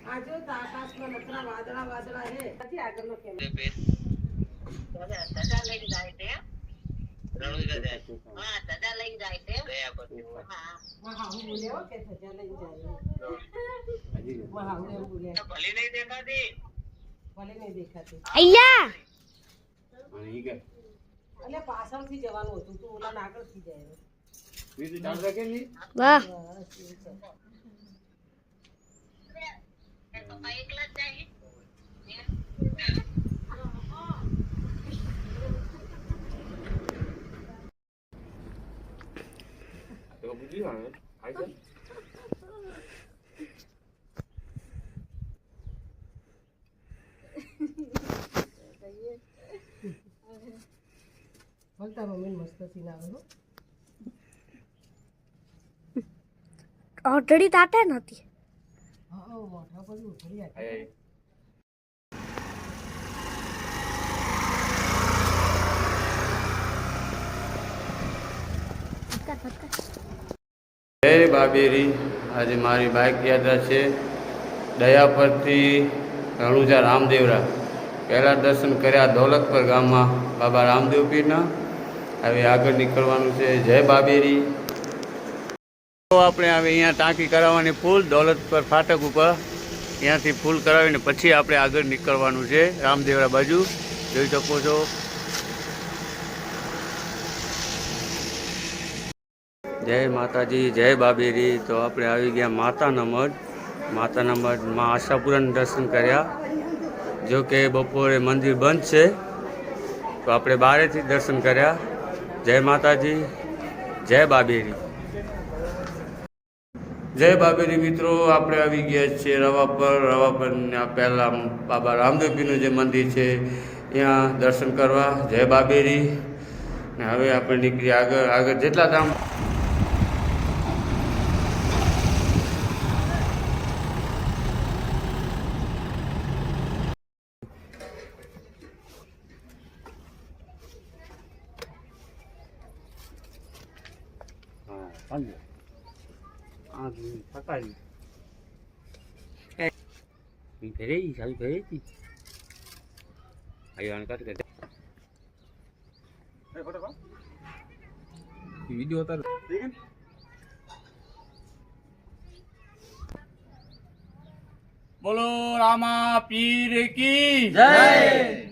आजो आकाश में नखरा वादळा वादळा है પછી આગળનો કેમ સજા લઈ જાય છે રણુજા જાય હા સજા લઈ જાય છે ગયા પછી હા હું બોલ્યો કે સજા લઈ જાય હા હું બોલ્યો ભલે નહીં દેખાતી અయ్యા અહીં ગયા એટલે પાછળથી જવાનું હતું તું ઓલા આગળથી જાય બીજું ચાલ કે નહીં વાહ એકલા જાય તો બુજી આવે આઈ જાય બોલતા મમ્મી મસ્ત સીન આવે હો ઓટડી તાતે નથી હા મોઢા પર ઉતરી આય જય બાબેરી આજે મારી બાઇક યાત્રા છે દયાપરથી રણુજા રામદેવરા પહેલાં દર્શન કર્યા દોલતપર ગામમાં બાબા રામદેવ પીરના હવે આગળ નીકળવાનું છે જય બાબેરી આપણે હવે અહીંયા ટાંકી કરાવવાની ફૂલ દોલતપર ફાટક ઉપર ત્યાંથી ફૂલ કરાવીને પછી આપણે આગળ નીકળવાનું છે રામદેવરા બાજુ જોઈ શકો છો જય માતાજી જય બાબેરી તો આપણે આવી ગયા માતાના મઢમાં આશાપુરાના દર્શન કર્યા જો કે બપોરે મંદિર બંધ છે તો આપણે બહારેથી દર્શન કર્યા જય માતાજી જય બાબેરી જય બાબેરી મિત્રો આપણે આવી ગયા છીએ રવા પર પહેલાં બાબા રામદેવપીરનું જે મંદિર છે ત્યાં દર્શન કરવા જય બાબેરી ને હવે આપણે નીકળી આગળ જેટલા ધામ वीडियो होता बोलो रामा पीर की जय।